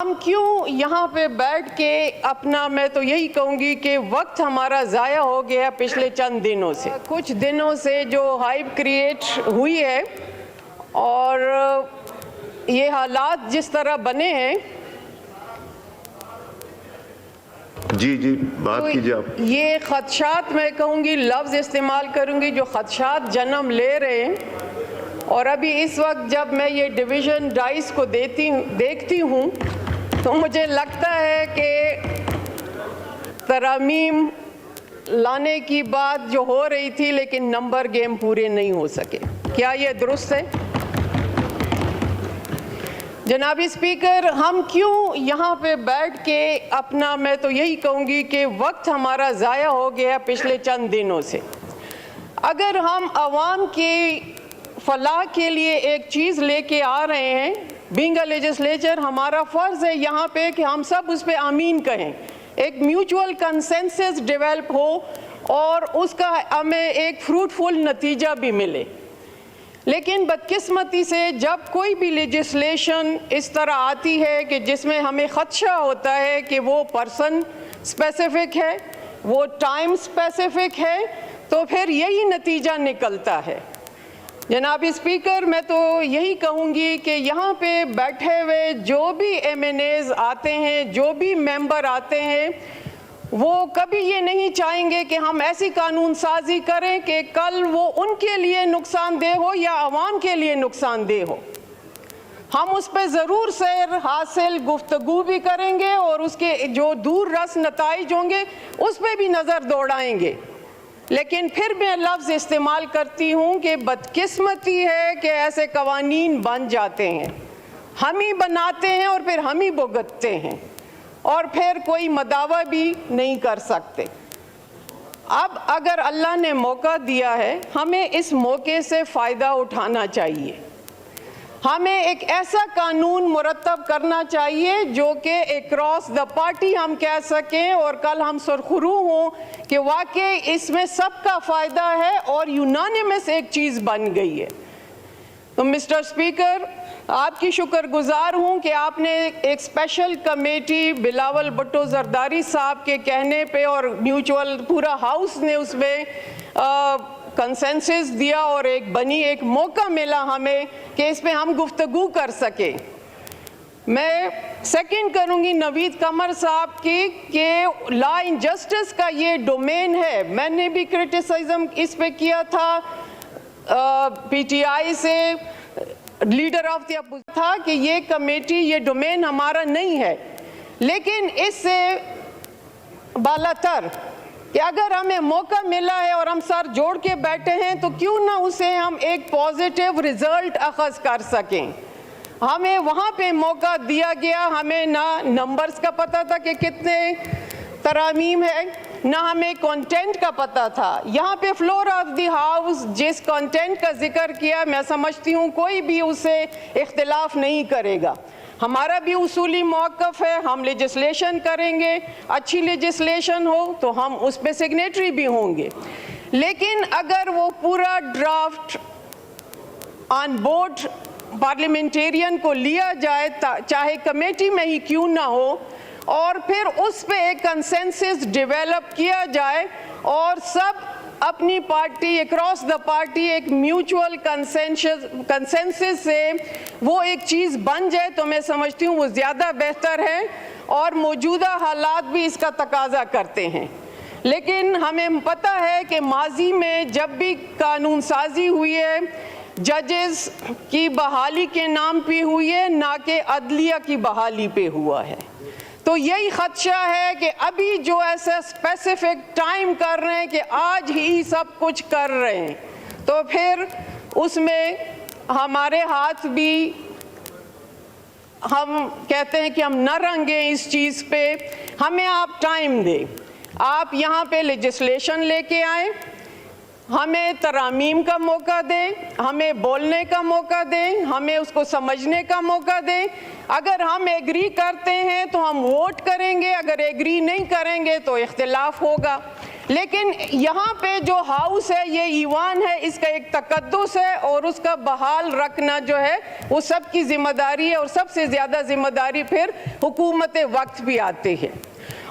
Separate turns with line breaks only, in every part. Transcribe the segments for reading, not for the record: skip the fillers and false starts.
ہم کیوں یہاں پہ بیٹھ کے اپنا میں تو یہی کہوں گی کہ وقت ہمارا ضائع ہو گیا پچھلے چند دنوں سے، کچھ دنوں سے جو ہائپ کریٹ ہوئی ہے اور یہ حالات جس طرح بنے ہیں۔
جی بات کیجئے آپ۔
یہ خدشات میں کہوں گی، لفظ استعمال کروں گی، جو خدشات جنم لے رہے ہیں، اور ابھی اس وقت جب میں یہ ڈویژن ڈائس کو دیکھتی ہوں تو مجھے لگتا ہے کہ ترامیم لانے کی بات جو ہو رہی تھی لیکن نمبر گیم پورے نہیں ہو سکے۔ کیا یہ درست ہے؟ جناب اسپیکر، ہم کیوں یہاں پہ بیٹھ کے اپنا میں تو یہی کہوں گی کہ وقت ہمارا ضائع ہو گیا پچھلے چند دنوں سے۔ اگر ہم عوام کی فلاح کے لیے ایک چیز لے کے آ رہے ہیں، بینگ اے لیجسلیچر، ہمارا فرض ہے یہاں پہ کہ ہم سب اس پہ آمین کہیں، ایک میوچول کنسنسس ڈیولپ ہو اور اس کا ہمیں ایک فروٹفل نتیجہ بھی ملے۔ لیکن بدقسمتی سے جب کوئی بھی لیجسلیشن اس طرح آتی ہے کہ جس میں ہمیں خدشہ ہوتا ہے کہ وہ پرسن اسپیسیفک ہے، وہ ٹائم اسپیسیفک ہے، تو پھر یہی نتیجہ نکلتا ہے۔ جناب اسپیکر، میں تو یہی کہوں گی کہ یہاں پہ بیٹھے ہوئے جو بھی ایم این ایز آتے ہیں، جو بھی ممبر آتے ہیں، وہ کبھی یہ نہیں چاہیں گے کہ ہم ایسی قانون سازی کریں کہ کل وہ ان کے لیے نقصان دہ ہو یا عوام کے لیے نقصان دہ ہو۔ ہم اس پہ ضرور سیر حاصل گفتگو بھی کریں گے اور اس کے جو دور رس نتائج ہوں گے اس پہ بھی نظر دوڑائیں گے۔ لیکن پھر میں لفظ استعمال کرتی ہوں کہ بدقسمتی ہے کہ ایسے قوانین بن جاتے ہیں، ہم ہی بناتے ہیں اور پھر ہم ہی بھگتتے ہیں، اور پھر کوئی مداوع بھی نہیں کر سکتے۔ اب اگر اللہ نے موقع دیا ہے، ہمیں اس موقع سے فائدہ اٹھانا چاہیے۔ ہمیں ایک ایسا قانون مرتب کرنا چاہیے جو کہ اکراس دا پارٹی ہم کہہ سکیں اور کل ہم سرخرو ہوں کہ واقعی اس میں سب کا فائدہ ہے اور یونانیمس ایک چیز بن گئی ہے۔ تو مسٹر اسپیکر، آپ کی شکر گزار ہوں کہ آپ نے ایک اسپیشل کمیٹی بلاول بھٹو زرداری صاحب کے کہنے پہ اور میوچول پورا ہاؤس نے اس میں کنسنسس دیا اور ایک موقع ملا ہمیں کہ اس پہ ہم گفتگو کر سکیں۔ میں سیکنڈ کروں گی نوید قمر صاحب کی کہ لا انجسٹس کا یہ ڈومین ہے۔ میں نے بھی کرٹیسزم اس پہ کیا تھا پی ٹی آئی سے، لیڈر آف دی اپوزیشن تھا کہ یہ کمیٹی، یہ ڈومین ہمارا نہیں ہے، لیکن اس سے بالاتر کہ اگر ہمیں موقع ملا ہے اور ہم سر جوڑ کے بیٹھے ہیں تو کیوں نہ اسے ہم ایک پازیٹیو ریزلٹ اخذ کر سکیں۔ ہمیں وہاں پہ موقع دیا گیا، ہمیں نہ نمبرز کا پتہ تھا کہ کتنے ترامیم ہے، نہ ہمیں کانٹینٹ کا پتہ تھا۔ یہاں پہ فلور آف دی ہاؤس جس کانٹینٹ کا ذکر کیا، میں سمجھتی ہوں کوئی بھی اسے اختلاف نہیں کرے گا۔ ہمارا بھی اصولی موقف ہے، ہم لیجسلیشن کریں گے، اچھی لیجسلیشن ہو تو ہم اس پہ سگنیٹری بھی ہوں گے، لیکن اگر وہ پورا ڈرافٹ آن بورڈ پارلیمنٹیرین کو لیا جائے، چاہے کمیٹی میں ہی کیوں نہ ہو، اور پھر اس پہ ایک کنسنسس ڈیولپ کیا جائے اور سب اپنی پارٹی اکراس دا پارٹی ایک میوچول کنسنسس سے وہ ایک چیز بن جائے، تو میں سمجھتی ہوں وہ زیادہ بہتر ہے اور موجودہ حالات بھی اس کا تقاضا کرتے ہیں۔ لیکن ہمیں پتہ ہے کہ ماضی میں جب بھی قانون سازی ہوئی ہے، ججز کی بحالی کے نام پہ ہوئی ہے، نہ کہ عدلیہ کی بحالی پہ ہوا ہے۔ تو یہی خدشہ ہے کہ ابھی جو ایسا اسپیسیفک ٹائم کر رہے ہیں کہ آج ہی سب کچھ کر رہے ہیں، تو پھر اس میں ہمارے ہاتھ بھی، ہم کہتے ہیں کہ ہم نہ رنگیں اس چیز پہ۔ ہمیں آپ ٹائم دیں، آپ یہاں پہ لیجسلیشن لے کے آئیں، ہمیں ترامیم کا موقع دیں، ہمیں بولنے کا موقع دیں، ہمیں اس کو سمجھنے کا موقع دیں۔ اگر ہم ایگری کرتے ہیں تو ہم ووٹ کریں گے، اگر ایگری نہیں کریں گے تو اختلاف ہوگا۔ لیکن یہاں پہ جو ہاؤس ہے یہ ایوان ہے, اس کا ایک تقدس ہے اور اس کا بحال رکھنا جو ہے وہ سب کی ذمہ داری ہے, اور سب سے زیادہ ذمہ داری پھر حکومت وقت بھی آتی ہے.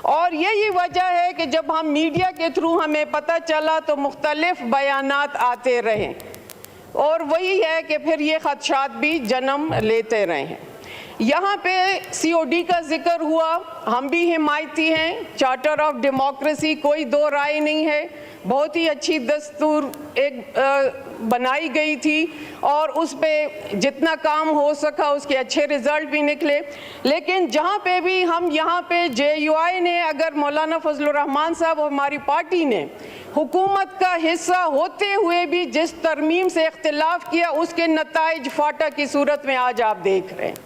اور یہی وجہ ہے کہ جب ہم میڈیا کے تھرو ہمیں پتہ چلا تو مختلف بیانات آتے رہے, اور وہی ہے کہ پھر یہ خدشات بھی جنم لیتے رہے ہیں. یہاں پہ سی او ڈی کا ذکر ہوا, ہم بھی حمایتی ہیں, چارٹر آف ڈیموکریسی کوئی دو رائے نہیں ہے, بہت ہی اچھی دستور ایک بنائی گئی تھی اور اس پہ جتنا کام ہو سکا اس کے اچھے رزلٹ بھی نکلے. لیکن جہاں پہ بھی ہم یہاں پہ جے یو آئی نے, اگر مولانا فضل الرحمان صاحب اور ہماری پارٹی نے حکومت کا حصہ ہوتے ہوئے بھی جس ترمیم سے اختلاف کیا, اس کے نتائج فاٹا کی صورت میں آج آپ دیکھ رہے ہیں.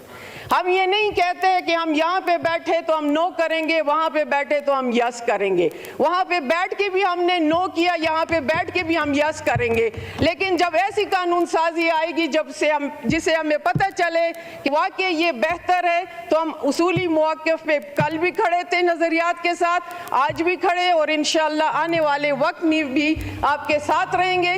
ہم یہ نہیں کہتے کہ ہم یہاں پہ بیٹھے تو ہم نو کریں گے, وہاں پہ بیٹھے تو ہم یس کریں گے. وہاں پہ بیٹھ کے بھی ہم نے نو کیا, یہاں پہ بیٹھ کے بھی ہم یس کریں گے. لیکن جب ایسی قانون سازی آئے گی جسے ہمیں پتہ چلے کہ واقعی یہ بہتر ہے, تو ہم اصولی مواقف پہ کل بھی کھڑے تھے نظریات کے ساتھ, آج بھی کھڑے, اور انشاءاللہ آنے والے وقت میں بھی آپ کے ساتھ رہیں گے.